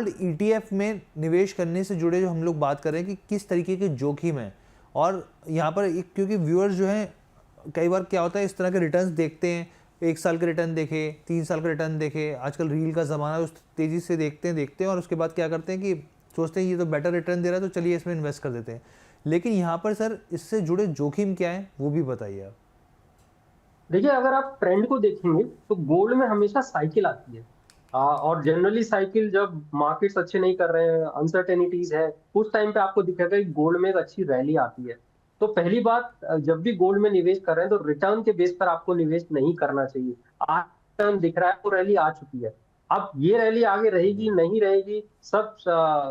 Gold ETF में निवेश करने से जुड़े जो हम लोग बात कर रहे हैं कि किस तरीके के जोखिम है, और यहाँ पर क्योंकि व्यूअर्स जो हैं कई बार क्या होता है इस तरह के रिटर्न्स देखते हैं, 1 साल के रिटर्न देखे, 3 साल का रिटर्न देखे, आजकल रील का ज़माना है, उस तेज़ी से देखते हैं और उसके बाद क्या करते हैं कि सोचते हैं ये तो बेटर रिटर्न दे रहा है तो चलिए इसमें इन्वेस्ट कर देते हैं। लेकिन यहाँ पर सर इससे जुड़े जोखिम क्या है वो भी बताइए आप। देखिए, अगर आप ट्रेंड को देखेंगे तो गोल्ड में हमेशा साइकिल आती है। और जनरली साइकिल जब मार्केट्स अच्छे नहीं कर रहे हैं, अनसर्टेनिटीज है, उस टाइम पे आपको दिखेगा कि गोल्ड में एक अच्छी रैली आती है। तो पहली बात, जब भी गोल्ड में निवेश कर रहे हैं तो रिटर्न के बेस पर आपको निवेश नहीं करना चाहिए। आज रिटर्न दिख रहा है, वो रैली आ चुकी है। अब ये रैली आगे रहेगी नहीं रहेगी, सब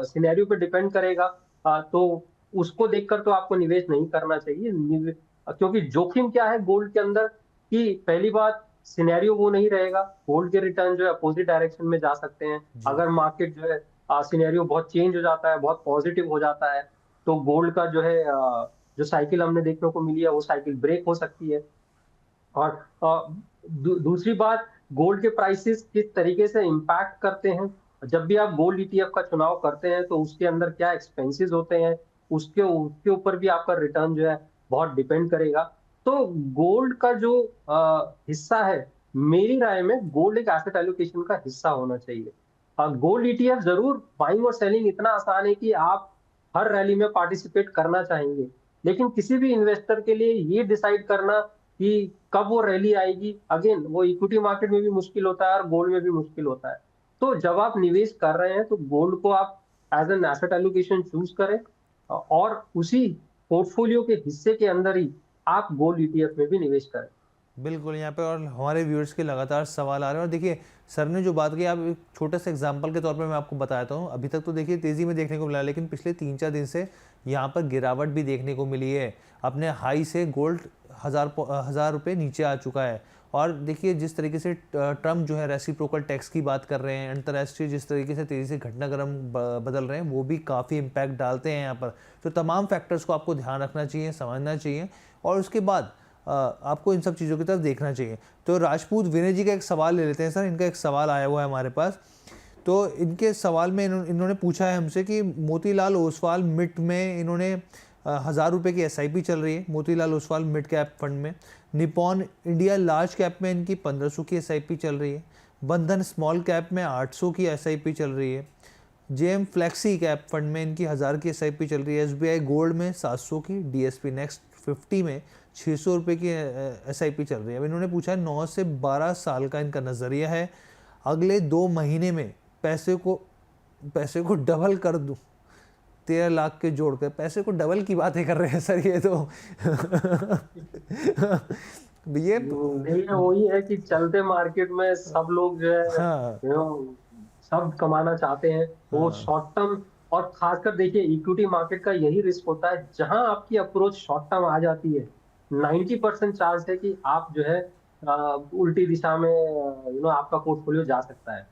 सिनेरियो पे डिपेंड करेगा। तो उसको देखकर तो आपको निवेश नहीं करना चाहिए। क्योंकि जोखिम क्या है गोल्ड के अंदर, कि पहली बात, सिनेरियो वो नहीं रहेगा, गोल्ड के रिटर्न जो है अपोजिट डायरेक्शन में जा सकते हैं। जी अगर मार्केट जो है सिनेरियो बहुत चेंज हो जाता है, बहुत पॉजिटिव हो जाता है, तो गोल्ड का जो है जो साइकिल हमने देखने को मिली है वो साइकिल ब्रेक हो सकती है। और दूसरी बात, गोल्ड के प्राइसेस किस तरीके से इम्पैक्ट करते हैं। जब भी आप गोल्ड ईटीएफ का चुनाव करते हैं तो उसके अंदर क्या एक्सपेंसेस होते हैं, उसके उसके ऊपर भी आपका रिटर्न जो है बहुत डिपेंड करेगा। तो गोल्ड का जो हिस्सा है, मेरी राय में गोल्ड एक एसेट एलोकेशन का हिस्सा होना चाहिए। गोल्ड ईटीएफ जरूर बाइंग और सेलिंग इतना आसान है कि आप हर रैली में पार्टिसिपेट करना चाहेंगे, लेकिन किसी भी इन्वेस्टर के लिए ये डिसाइड करना कि कब वो रैली आएगी, अगेन वो इक्विटी मार्केट में भी मुश्किल होता है और गोल्ड में भी मुश्किल होता है। तो जब आप निवेश कर रहे हैं तो गोल्ड को आप as an asset allocation choose करें, और उसी पोर्टफोलियो के हिस्से के अंदर ही आप गोल्ड ईटीएफ में भी निवेश करें। बिल्कुल। यहाँ पे और हमारे व्यूअर्स के लगातार सवाल आ रहे हैं, और देखिए सर ने जो बात की, आप एक छोटे से एग्जांपल के तौर पर मैं आपको बताता हूँ। अभी तक तो देखिए तेज़ी में देखने को मिला, लेकिन पिछले 3-4 दिन से यहाँ पर गिरावट भी देखने को मिली है। अपने हाई से गोल्ड हज़ार रुपये नीचे आ चुका है। और देखिए जिस तरीके से ट्रम्प जो है रेसिप्रोकल टैक्स की बात कर रहे हैं, अंतर्राष्ट्रीय जिस तरीके से तेज़ी से घटनाक्रम बदल रहे हैं, वो भी काफ़ी इम्पैक्ट डालते हैं यहाँ पर। तो तमाम फैक्टर्स को आपको ध्यान रखना चाहिए, समझना चाहिए, और उसके बाद आपको इन सब चीज़ों की तरफ देखना चाहिए। तो राजपूत विनय जी का एक सवाल ले लेते हैं सर। इनका एक सवाल आया हुआ है हमारे पास। तो इनके सवाल में इन्होंने पूछा है हमसे कि मोतीलाल ओसवाल मिड में इन्होंने 1000 रुपये की एसआईपी चल रही है Motilal Oswal mid cap fund में। निपॉन इंडिया लार्ज कैप में इनकी 1500 की एसआईपी चल रही है। बंधन स्मॉल कैप में 800 की एसआईपी चल रही है। जेएम फ्लेक्सी कैप फंड में इनकी 1000 की एसआईपी चल रही है। एसबीआई गोल्ड में 700 की, डीएसपी नेक्स्ट 50 में 600 रुपये की एसआईपी चल रही है। अब इन्होंने पूछा है 9 से 12 साल का इनका नज़रिया है, अगले 2 महीने में पैसे को डबल कर दूं, 13 लाख के जोड़ कर पैसे को डबल की बातें कर रहे हैं सर ये तो। ये वही है कि चलते मार्केट में सब लोग जो है, हाँ सब कमाना चाहते हैं, वो हाँ शॉर्ट टर्म। और खासकर देखिए, इक्विटी मार्केट का यही रिस्क होता है, जहां आपकी अप्रोच शॉर्ट टर्म आ जाती है, 90% चांस है कि आप जो है उल्टी दिशा में आपका पोर्टफोलियो जा सकता है।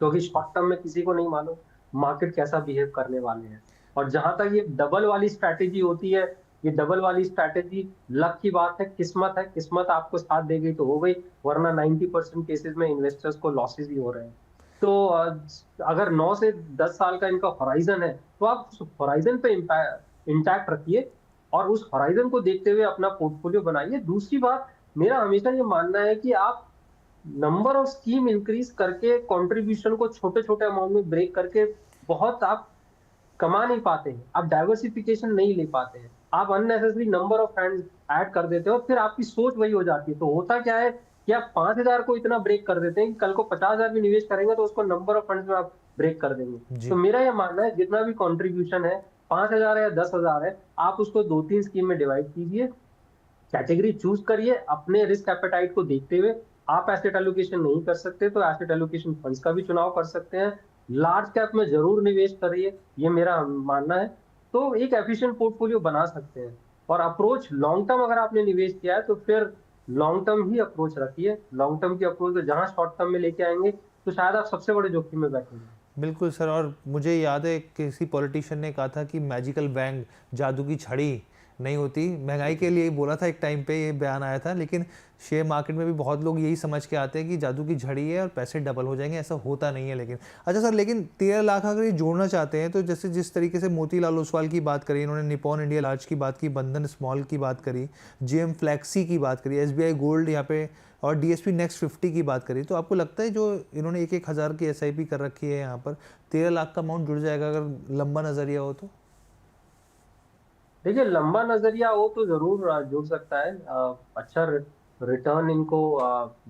क्योंकि शॉर्ट टर्म में किसी को नहीं मालूम मार्केट कैसा बिहेव करने वाले हैं। और जहां तक ये डबल वाली स्ट्रैटेजी होती है, ये डबल वाली स्ट्रैटेजी लक की बात है, किस्मत है, किस्मत आपको साथ दे गई तो हो गई, वरना 90% केसेस में इन्वेस्टर्स को लॉसेस ही हो रहे हैं। तो अगर 9 से 10 साल का इनका हॉराइजन है तो आप उस हॉराइजन पे इंटैक्ट रखिए और उस हॉराइजन को देखते हुए अपना पोर्टफोलियो बनाइए। दूसरी बात, मेरा हमेशा ये मानना है कि आप नंबर ऑफ स्कीम इंक्रीज करके कंट्रीब्यूशन को छोटे छोटे अमाउंट में ब्रेक करके बहुत आप कमा नहीं पाते हैं, आप डाइवर्सिफिकेशन नहीं ले पाते हैं, आप unnecessary number of hands add कर देते हो और फिर आपकी सोच वही हो जाती है। तो होता क्या है कि आप 5000 को इतना ब्रेक कर देते हैं कि कल को 50,000 भी निवेश करेंगे तो उसको नंबर ऑफ फंड्स में आप ब्रेक कर देंगे। तो जी मेरा यह मानना है, जितना भी कॉन्ट्रीब्यूशन है, 5,000 है या 10,000 है, आप उसको 2-3 स्कीम में डिवाइड कीजिए, कैटेगरी चूज करिए अपने रिस्क एपेटाइट को देखते हुए। आप एसेट एलोकेशन नहीं कर सकते तो एसेट एलोकेशन फंड्स का भी चुनाव कर सकते हैं। लार्ज कैप में जरूर निवेश करिए, ये मेरा मानना है। तो एक एफिशिएंट पोर्टफोलियो बना सकते हैं। और अप्रोच लॉन्ग टर्म अगर आपने निवेश किया है तो फिर लॉन्ग टर्म ही अप्रोच रखिए। लॉन्ग टर्म की अप्रोच को जहां शॉर्ट टर्म में लेके आएंगे तो शायद आप सबसे बड़े जोखिम में बैठेंगे। बिल्कुल सर। और मुझे याद है किसी पॉलिटिशियन ने कहा था कि मैजिकल बैंग, जादू की छड़ी नहीं होती। महंगाई के लिए बोला था एक टाइम पे, ये बयान आया था, लेकिन शेयर मार्केट में भी बहुत लोग यही समझ के आते हैं कि जादू की झड़ी है और पैसे डबल हो जाएंगे, ऐसा होता नहीं है। लेकिन अच्छा सर, लेकिन 13 लाख अगर ये जोड़ना चाहते हैं तो जैसे जिस तरीके से मोतीलाल ओसवाल की बात करी, इन्होंने निपॉन इंडिया लार्ज की बात की, बंधन स्मॉल की बात करी, जेएम फ्लैक्सी की बात करी, एसबीआई गोल्ड यहाँ पे और डीएसपी नेक्स्ट 50 की बात करी, तो आपको लगता है जो इन्होंने 1-1 हज़ार की एसआईपी कर रखी है यहाँ पर 13 लाख का अमाउंट जुड़ जाएगा अगर लंबा नजरिया हो तो? देखिए, लंबा नजरिया हो तो जरूर जुड़ सकता है। अच्छा रिटर्न इनको,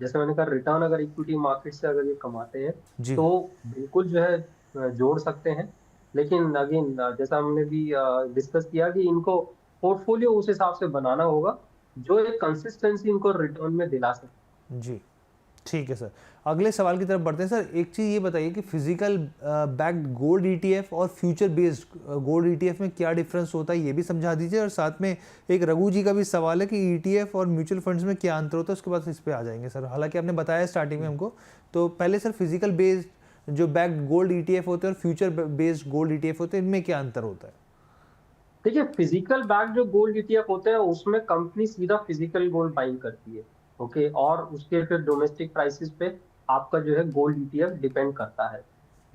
जैसे मैंने कहा, रिटर्न अगर इक्विटी मार्केट से अगर ये कमाते हैं जी तो बिल्कुल जो है जोड़ सकते हैं। लेकिन अगेन, जैसा हमने भी डिस्कस किया कि इनको पोर्टफोलियो उस हिसाब से बनाना होगा जो एक कंसिस्टेंसी इनको रिटर्न में दिला सके। जी, ठीक है सर। अगले सवाल की तरफ बढ़ते हैं सर। एक चीज़ ये बताइए कि फिजिकल बैक्ड गोल्ड ईटीएफ और फ्यूचर बेस्ड गोल्ड ईटीएफ में क्या डिफरेंस होता है, ये भी समझा दीजिए। और साथ में एक रघु जी का भी सवाल है कि ईटीएफ और म्यूचुअल फंड्स में क्या अंतर होता है, उसके बाद इस पे आ जाएंगे सर। हालांकि आपने बताया स्टार्टिंग में हमको, तो पहले सर फिजिकल बेस्ड जो बैक्ड गोल्ड ईटीएफ होते हैं और फ्यूचर बेस्ड गोल्ड ईटीएफ होते हैं, इनमें क्या अंतर होता है? देखिए, फिजिकल बैक जो गोल्ड ईटीएफ होते हैं उसमें कंपनी सीधा फिजिकल गोल्ड बाइंग करती है। ओके, और उसके फिर डोमेस्टिक प्राइसेस पे आपका जो है गोल्ड ईटीएफ डिपेंड करता है।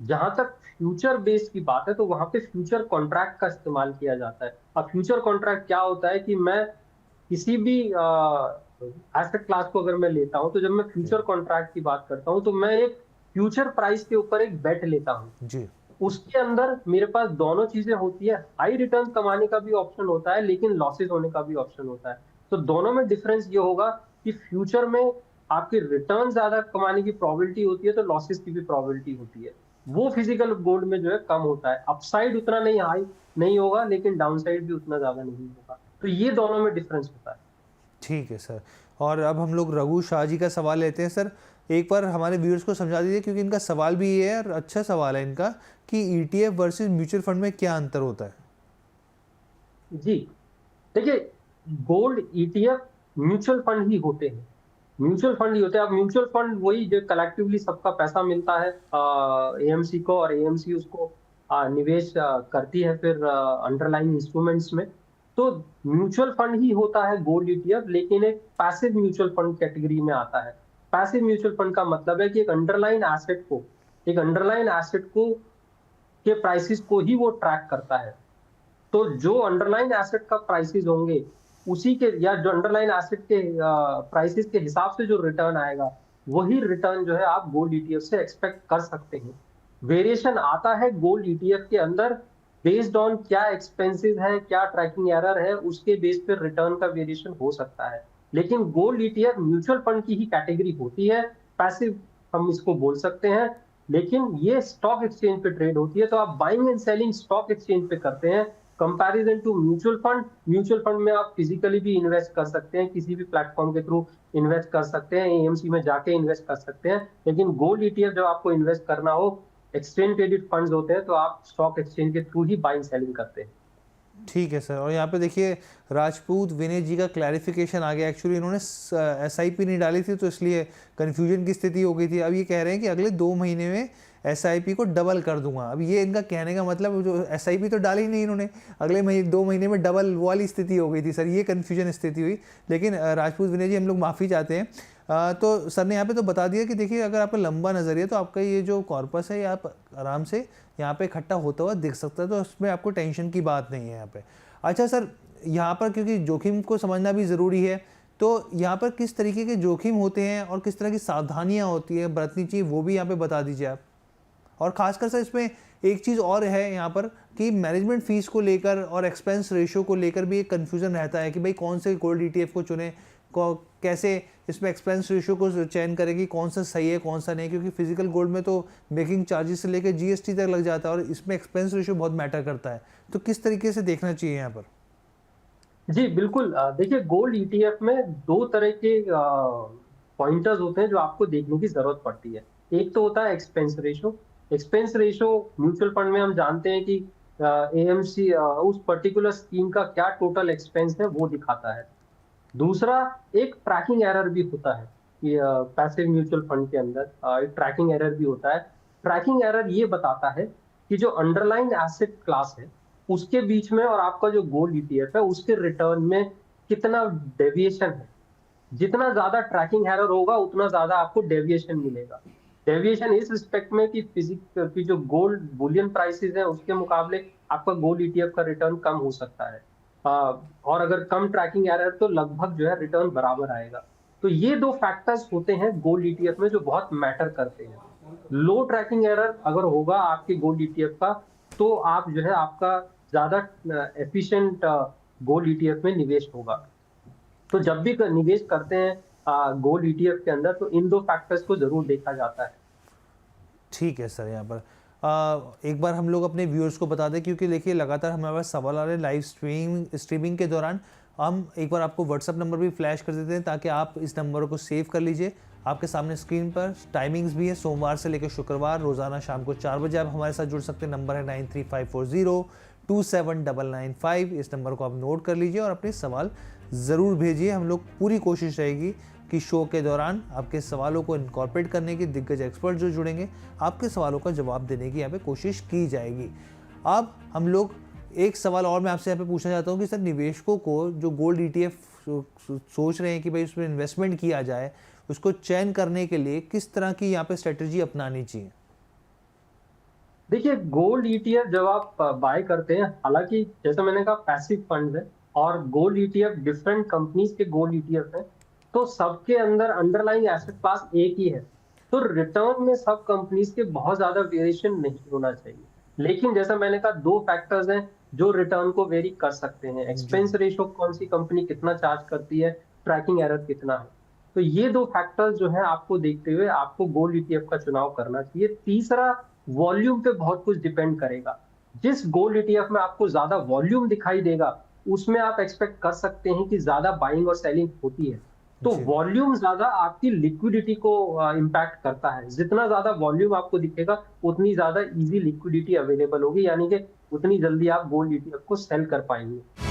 जहां तक फ्यूचर बेस्ड की बात है तो वहां पे फ्यूचर कॉन्ट्रैक्ट का इस्तेमाल किया जाता है। अब फ्यूचर कॉन्ट्रैक्ट क्या होता है कि मैं किसी भी एसेट क्लास को अगर मैं लेता हूं, तो जब मैं फ्यूचर कॉन्ट्रैक्ट की बात करता हूं तो मैं एक फ्यूचर प्राइस के ऊपर एक बेट लेता हूं। जी उसके अंदर मेरे पास दोनों चीजें होती है, हाई रिटर्न कमाने का भी ऑप्शन होता है लेकिन लॉसेस होने का भी ऑप्शन होता है। तो दोनों में डिफरेंस ये होगा कि फ्यूचर में आपकी रिटर्न ज्यादा कमाने की प्रोबेबिलिटी होती है तो लॉसेस की भी प्रोबेबिलिटी होती है। वो फिजिकल गोल्ड में जो है कम होता है, अपसाइड उतना नहीं हाई नहीं होगा लेकिन डाउनसाइड भी उतना ज्यादा नहीं होगा। तो ये दोनों में डिफरेंस होता है। ठीक है सर। और अब हम लोग रघु शाह जी का सवाल लेते हैं सर। एक बार हमारे व्यूअर्स को समझा दीजिए, क्योंकि इनका सवाल भी ये है और अच्छा सवाल है इनका, कि ईटीएफ वर्सेस म्यूचुअल फंड में क्या अंतर होता है? जी, देखिए, गोल्ड ईटीएफ म्यूचुअल फंड ही होते हैं। म्यूचुअल फंड ही होते हैं। अब म्यूचुअल फंड वही जो कलेक्टिवली सबका पैसा मिलता है एएमसी को, और एएमसी उसको निवेश करती है फिर अंडरलाइंग इंस्ट्रूमेंट्स में। तो म्यूचुअल फंड ही होता है गोल्ड ईटीएफ, लेकिन एक पैसिव म्यूचुअल फंड कैटेगरी में आता है। पैसिव म्यूचुअल फंड का मतलब है कि एक अंडरलाइन एसेट को के प्राइसेस को ही वो ट्रैक करता है। तो जो अंडरलाइन एसेट का प्राइसेस होंगे उसी के, या जो अंडरलाइन एसेट के प्राइसेस के हिसाब से जो रिटर्न आएगा, वही रिटर्न जो है आप गोल्ड ईटीएफ से एक्सपेक्ट कर सकते हैं। वेरिएशन आता है गोल्ड ईटीएफ के अंदर बेस्ड ऑन क्या एक्सपेंसेस है, क्या ट्रैकिंग एरर है, उसके बेस पर रिटर्न का वेरिएशन हो सकता है। लेकिन गोल्ड ईटीएफ म्यूचुअल फंड की ही कैटेगरी होती है, पैसिव हम इसको बोल सकते हैं। लेकिन ये स्टॉक एक्सचेंज पे ट्रेड होती है, तो आप buying and selling stock exchange पे करते हैं comparison to mutual fund. Mutual fund में आप फिजिकली भी इन्वेस्ट कर सकते हैं, किसी भी प्लेटफॉर्म के थ्रू इन्वेस्ट कर सकते हैं, एएमसी में जाके इन्वेस्ट कर सकते हैं। लेकिन गोल्ड ईटीएफ जब आपको इन्वेस्ट करना हो, एक्सचेंज ट्रेडेड फंड्स होते हैं, तो आप स्टॉक एक्सचेंज के थ्रू ही बाइंग सेलिंग करते हैं। ठीक है सर। और यहाँ पे देखिए राजपूत विनय जी का क्लैरिफिकेशन आ गया। एक्चुअली इन्होंने एसआईपी नहीं डाली थी तो इसलिए कन्फ्यूजन की स्थिति हो गई थी। अब ये कह रहे हैं कि अगले 2 महीने में एसआईपी को डबल कर दूंगा। अब ये इनका कहने का मतलब, जो एसआईपी तो डाली नहीं इन्होंने, अगले 2 महीने में डबल वाली स्थिति हो गई थी सर, ये कन्फ्यूजन स्थिति हुई। लेकिन राजपूत विनय जी, हम लोग माफ़ी चाहते हैं। तो सर ने यहाँ पे तो बता दिया कि देखिए अगर आपका लंबा नज़रिया, तो आपका ये जो कॉर्पस है ये आप आराम से यहाँ पे इकट्ठा होता हुआ दिख सकता है, तो उसमें आपको टेंशन की बात नहीं है यहाँ पे। अच्छा सर, यहाँ पर क्योंकि जोखिम को समझना भी ज़रूरी है, तो यहाँ पर किस तरीके के जोखिम होते हैं और किस तरह की सावधानियाँ होती है बरतनी चाहिए, वो भी यहाँ पे बता दीजिए आप। और खासकर सर इसमें एक चीज़ और है यहाँ पर कि मैनेजमेंट फीस को लेकर और एक्सपेंस रेशियो को लेकर भी एक कन्फ्यूज़न रहता है कि भाई कौन से गोल्ड ईटीएफ को चुने, कैसे इसमें एक्सपेंस रेशियो को चयन करेंगे, कौन सा सही है कौन सा नहीं, क्योंकि फिजिकल गोल्ड में तो मेकिंग चार्जेस से लेकर जीएसटी तक लग जाता है और इसमें एक्सपेंस रेशियो बहुत मैटर करता है। तो किस तरीके से देखना चाहिए यहाँ पर? जी बिल्कुल। देखिए, गोल्ड ईटीएफ में 2 तरह के पॉइंटर्स होते हैं जो आपको देखने की जरूरत पड़ती है। एक तो होता है expense ratio. Expense ratio mutual fund में हम जानते हैं कि एएमसी उस पर्टिकुलर स्कीम का क्या टोटल एक्सपेंस है वो दिखाता है। दूसरा, एक ट्रैकिंग एरर भी होता है कि पैसिव म्यूचुअल फंड के अंदर एक ट्रैकिंग एरर भी होता है। ट्रैकिंग एरर ये बताता है कि जो अंडरलाइन एसेट क्लास है उसके बीच में और आपका जो गोल्ड ईटीएफ है उसके रिटर्न में कितना डेविएशन है। जितना ज्यादा ट्रैकिंग एरर होगा उतना ज्यादा आपको डेविएशन मिलेगा। डेविएशन इस रिस्पेक्ट में कि फिजिक की जो गोल्ड बुलियन प्राइसेस है उसके मुकाबले आपका गोल्ड ईटीएफ का रिटर्न कम हो सकता है। और अगर कम ट्रैकिंग एरर तो लगभग जो है रिटर्न बराबर आएगा। तो ये दो फैक्टर्स होते हैं गोल्ड ईटीएफ में जो बहुत मैटर करते हैं। लो ट्रैकिंग एरर अगर होगा आपके गोल्ड ईटीएफ का तो आप जो है आपका ज्यादा एफिशिएंट गोल्ड ईटीएफ में निवेश होगा। तो जब भी निवेश करते हैं गोल्ड ईटीएफ के अंदर तो इन दो फैक्टर्स को जरूर देखा जाता है। ठीक है सर। यहाँ पर एक बार हम लोग अपने व्यूअर्स को बता दें, क्योंकि देखिए लगातार हमारे पास सवाल आ रहे हैं लाइव स्ट्रीमिंग के दौरान। हम एक बार आपको व्हाट्सअप नंबर भी फ्लैश कर देते हैं ताकि आप इस नंबर को सेव कर लीजिए। आपके सामने स्क्रीन पर टाइमिंग्स भी है, सोमवार से लेकर शुक्रवार रोज़ाना शाम को 4 बजे आप हमारे साथ जुड़ सकते हैं। नंबर है 9354027995। इस नंबर को आप नोट कर लीजिए और अपने सवाल ज़रूर भेजिए। हम लोग पूरी कोशिश रहेगी कि शो के दौरान आपके सवालों को इनकॉर्पोरेट करने की, दिग्गज एक्सपर्ट जो जुड़ेंगे आपके सवालों का जवाब देने की यहाँ पे कोशिश की जाएगी। अब हम लोग एक सवाल और मैं आपसे यहाँ पे पूछना चाहता हूँ कि सर, निवेशकों को जो गोल्ड ईटीएफ सोच रहे हैं कि भाई उसमें इन्वेस्टमेंट किया जाए, उसको चयन करने के लिए किस तरह की यहाँ पे स्ट्रेटेजी अपनानी चाहिए? देखिए गोल्ड ईटीएफ जब आप बाय करते हैं, हालांकि जैसे मैंने कहा पैसिव फंड है और गोल्ड ईटीएफ डिफरेंट कंपनीज के गोल्ड ईटीएफ है, तो सबके अंदर अंडरलाइंग एसेट क्लास एक ही है, तो रिटर्न में सब कंपनीज के बहुत ज्यादा वेरिएशन नहीं होना चाहिए। लेकिन जैसा मैंने कहा दो फैक्टर्स हैं जो रिटर्न को वेरी कर सकते हैं। एक्सपेंस रेशियो कौन सी कंपनी कितना चार्ज करती है, ट्रैकिंग एरर कितना है। तो ये दो फैक्टर्स जो है आपको देखते हुए आपको गोल्ड ईटीएफ का चुनाव करना चाहिए। तीसरा, वॉल्यूम पे बहुत कुछ डिपेंड करेगा। जिस गोल्ड ईटीएफ में आपको ज्यादा वॉल्यूम दिखाई देगा उसमें आप एक्सपेक्ट कर सकते हैं कि ज्यादा बाइंग और सेलिंग होती है। तो वॉल्यूम ज्यादा आपकी लिक्विडिटी को इम्पैक्ट करता है। जितना ज्यादा वॉल्यूम आपको दिखेगा उतनी ज्यादा इजी लिक्विडिटी अवेलेबल होगी, यानी कि उतनी जल्दी आप गोल्ड ईटीएफ को सेल कर पाएंगे।